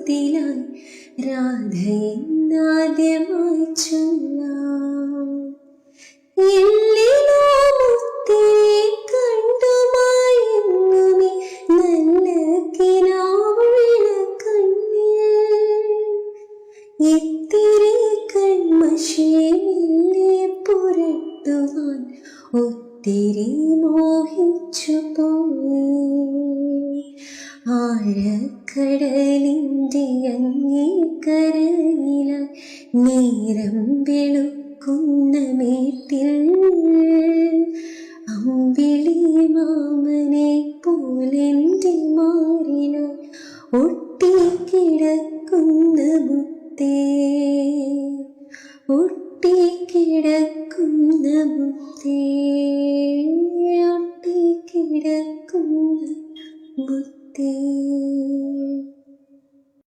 മുത്തിലായി രാധയെന്നാദ്യമായി ചൊല്ലാം. എല്ലിലോ മുത്തിനെ കണ്ടുമായെങ്ങുമേ നല്ല കിനാവുള്ള കണ്ണിൽ ഇത്തിരി കൺമഷിയെ മെല്ലെ പുരട്ടുവാൻ ഒത്തിരി മോഹിച്ചു പോയി. ആഴക്കടലിൻ്റെ അങ്ങേക്കരയിലായി നേരം വെളുക്കുന്ന മേട്ടിൽ അമ്പിളി മാമനെ പോലെൻ്റെ മാറിനായി ഒട്ടിക്കിടക്കുന്ന മുത്തേ, ഒട്ടിക്കിടക്കുന്ന മുത്തേ, ഒട്ടിക്കിടക്കുന്ന മുത്തേ.